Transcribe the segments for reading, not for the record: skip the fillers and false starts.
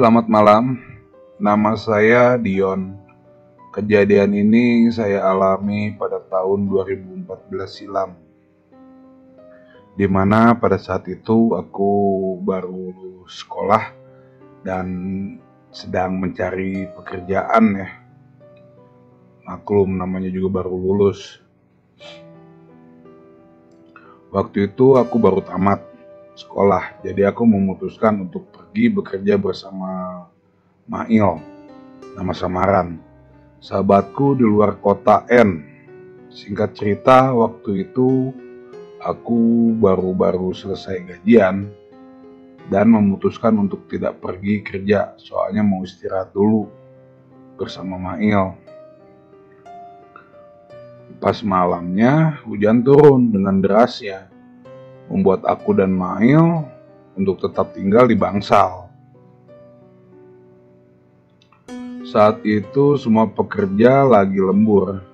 Selamat malam, nama saya Dion. Kejadian ini saya alami pada tahun 2014 silam, di mana pada saat itu aku baru lulus sekolah dan sedang mencari pekerjaan ya. Maklum, namanya juga baru lulus. Waktu itu aku baru tamat sekolah, jadi aku memutuskan untuk pergi bekerja bersama Mail, nama samaran, sahabatku di luar kota N. Singkat cerita, waktu itu aku baru selesai gajian dan memutuskan untuk tidak pergi kerja, soalnya mau istirahat dulu bersama Mail. Pas malamnya hujan turun dengan derasnya, membuat aku dan Mail untuk tetap tinggal di bangsal. Saat itu semua pekerja lagi lembur.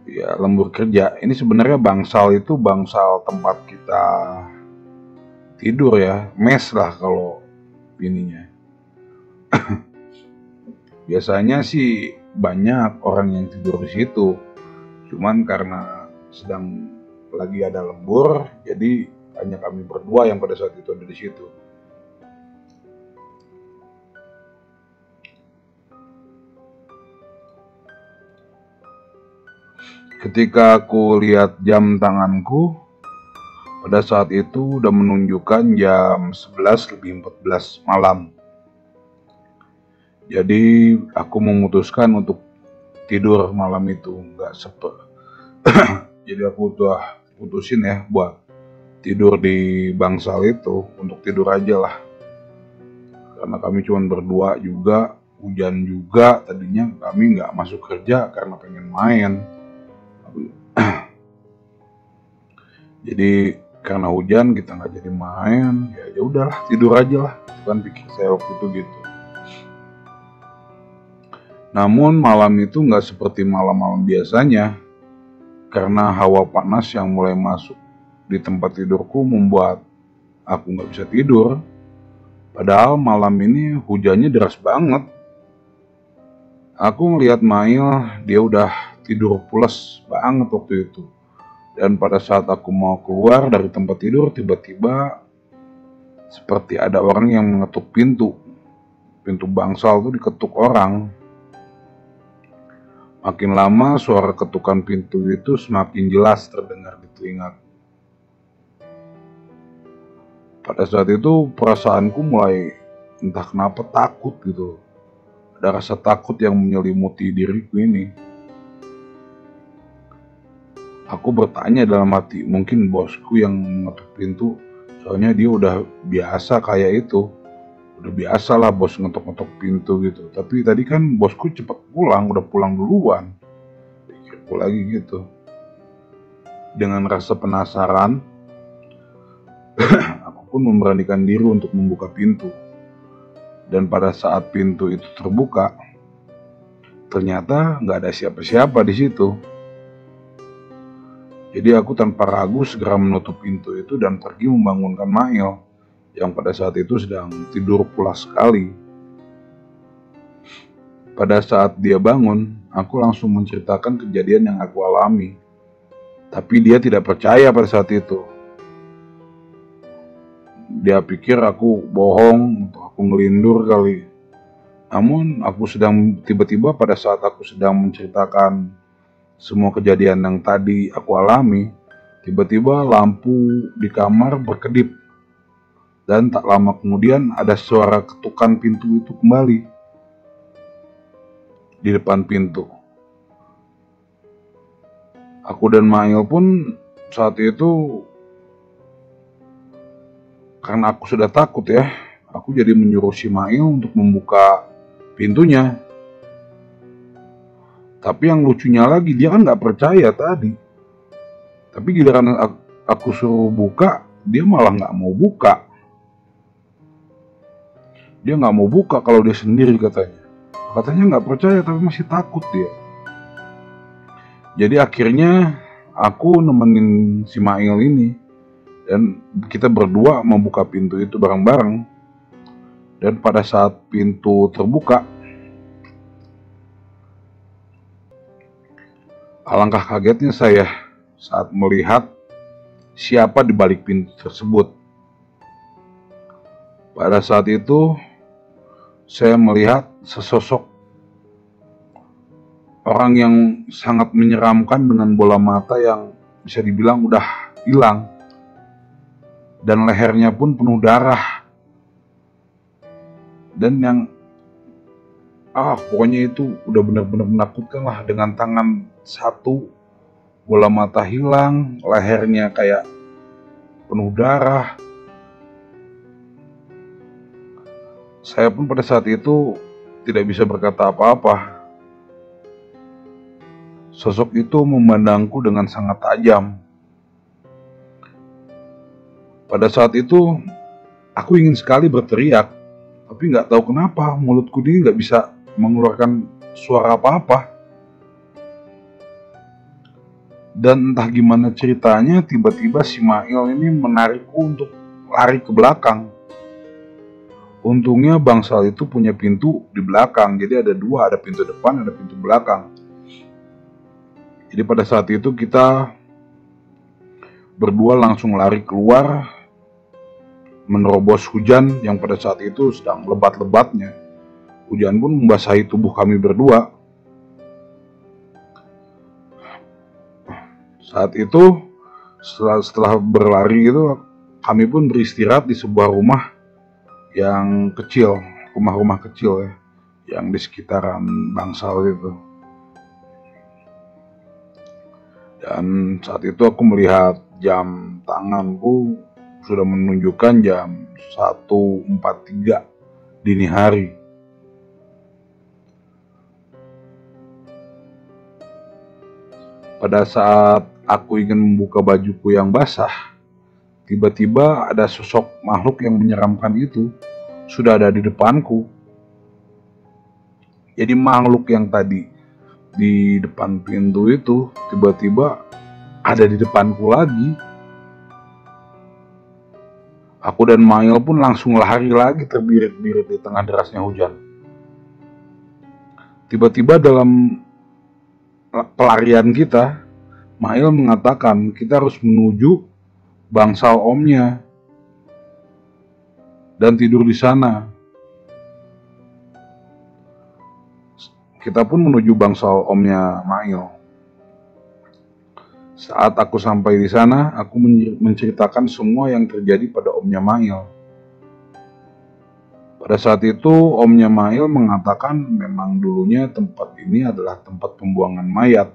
Ya, lembur kerja. Ini sebenarnya bangsal itu bangsal tempat kita tidur ya, mes lah kalau ininya. Biasanya sih banyak orang yang tidur di situ. Cuman karena sedang lagi ada lembur, jadi hanya kami berdua yang pada saat itu ada di situ. Ketika aku lihat jam tanganku, pada saat itu udah menunjukkan jam 11:14 malam. Jadi aku memutuskan untuk tidur malam itu, jadi aku udah putusin ya buat tidur di bangsal itu, untuk tidur aja lah. Karena kami cuma berdua juga, hujan juga, tadinya kami nggak masuk kerja karena pengen main. Jadi karena hujan kita nggak jadi main, ya udahlah tidur aja lah, kan pikir saya waktu itu gitu. Namun malam itu nggak seperti malam-malam biasanya, karena hawa panas yang mulai masuk di tempat tidurku membuat aku nggak bisa tidur. Padahal malam ini hujannya deras banget. Aku ngeliat Mail, dia udah tidur pules banget waktu itu. Dan pada saat aku mau keluar dari tempat tidur, tiba-tiba seperti ada orang yang mengetuk pintu. Pintu bangsal tuh diketuk orang. Makin lama suara ketukan pintu itu semakin jelas terdengar di telinga. Pada saat itu perasaanku mulai entah kenapa takut gitu. Ada rasa takut yang menyelimuti diriku ini. Aku bertanya dalam hati, mungkin bosku yang mengetuk pintu, soalnya dia udah biasa kayak itu. Udah biasa lah bos ngetok-ngetok pintu gitu. Tapi tadi kan bosku cepet pulang, udah pulang duluan. Pikirku lagi gitu. Dengan rasa penasaran, aku pun memberanikan diri untuk membuka pintu. Dan pada saat pintu itu terbuka, ternyata nggak ada siapa-siapa di situ. Jadi aku tanpa ragu segera menutup pintu itu dan pergi membangunkan Mail yang pada saat itu sedang tidur pulas sekali. Pada saat dia bangun, aku langsung menceritakan kejadian yang aku alami. Tapi dia tidak percaya pada saat itu. Dia pikir aku bohong, aku ngelindur kali. Namun tiba-tiba pada saat aku sedang menceritakan semua kejadian yang tadi aku alami, tiba-tiba lampu di kamar berkedip. Dan tak lama kemudian ada suara ketukan pintu itu kembali di depan pintu. Aku dan Mail pun saat itu, karena aku sudah takut ya, aku jadi menyuruh si Mail untuk membuka pintunya. Tapi yang lucunya lagi, dia kan gak percaya tadi. Tapi giliran aku suruh buka, dia malah gak mau buka. Dia gak mau buka kalau dia sendiri katanya. Katanya gak percaya tapi masih takut dia. Jadi akhirnya aku nemenin si Mail ini. Dan kita berdua membuka pintu itu bareng-bareng. Dan pada saat pintu terbuka, alangkah kagetnya saya saat melihat siapa di balik pintu tersebut. Pada saat itu, saya melihat sesosok orang yang sangat menyeramkan dengan bola mata yang bisa dibilang udah hilang. Dan lehernya pun penuh darah. Dan yang pokoknya itu udah benar-benar menakutkan lah. Dengan tangan satu, bola mata hilang, lehernya kayak penuh darah. Saya pun pada saat itu tidak bisa berkata apa-apa. Sosok itu memandangku dengan sangat tajam. Pada saat itu, aku ingin sekali berteriak, tapi nggak tahu kenapa mulutku ini nggak bisa mengeluarkan suara apa-apa. Dan entah gimana ceritanya, tiba-tiba si Mail ini menarikku untuk lari ke belakang. Untungnya bangsal itu punya pintu di belakang, jadi ada dua, ada pintu depan, ada pintu belakang. Jadi pada saat itu kita berdua langsung lari keluar, menerobos hujan yang pada saat itu sedang lebat-lebatnya. Hujan pun membasahi tubuh kami berdua. Saat itu, setelah berlari itu, kami pun beristirahat di sebuah rumah yang kecil, rumah-rumah kecil ya, yang di sekitaran bangsal itu. Dan saat itu aku melihat jam tanganku sudah menunjukkan jam 1.43 dini hari. Pada saat aku ingin membuka bajuku yang basah, tiba-tiba ada sosok makhluk yang menyeramkan itu sudah ada di depanku. Jadi makhluk yang tadi di depan pintu itu tiba-tiba ada di depanku lagi. Aku dan Mail pun langsung lari lagi terbirit-birit di tengah derasnya hujan. Tiba-tiba dalam pelarian kita, Mail mengatakan kita harus menuju bangsal omnya dan tidur di sana. Kita pun menuju bangsal omnya Mail. Saat aku sampai di sana, aku menceritakan semua yang terjadi pada omnya Mail. Pada saat itu, omnya Mail mengatakan memang dulunya tempat ini adalah tempat pembuangan mayat.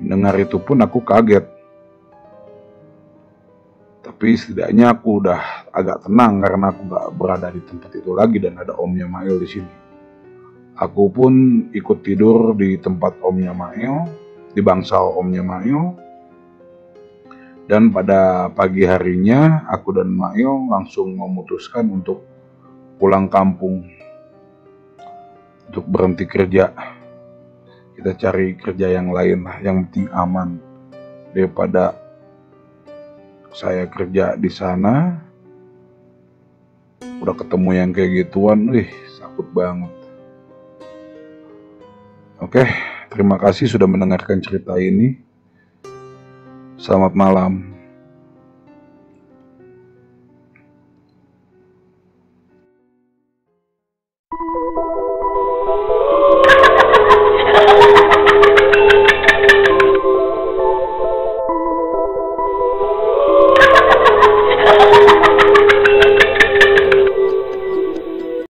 Mendengar itu pun aku kaget. Tapi setidaknya aku udah agak tenang karena aku gak berada di tempat itu lagi dan ada omnya Mail di sini. Aku pun ikut tidur di tempat omnya Mail, di bangsal omnya Mail. Dan pada pagi harinya, aku dan Mail langsung memutuskan untuk pulang kampung, untuk berhenti kerja. Kita cari kerja yang lain lah, yang penting aman. Daripada saya kerja di sana, udah ketemu yang kayak gituan, takut banget. Oke, terima kasih sudah mendengarkan cerita ini. Selamat malam.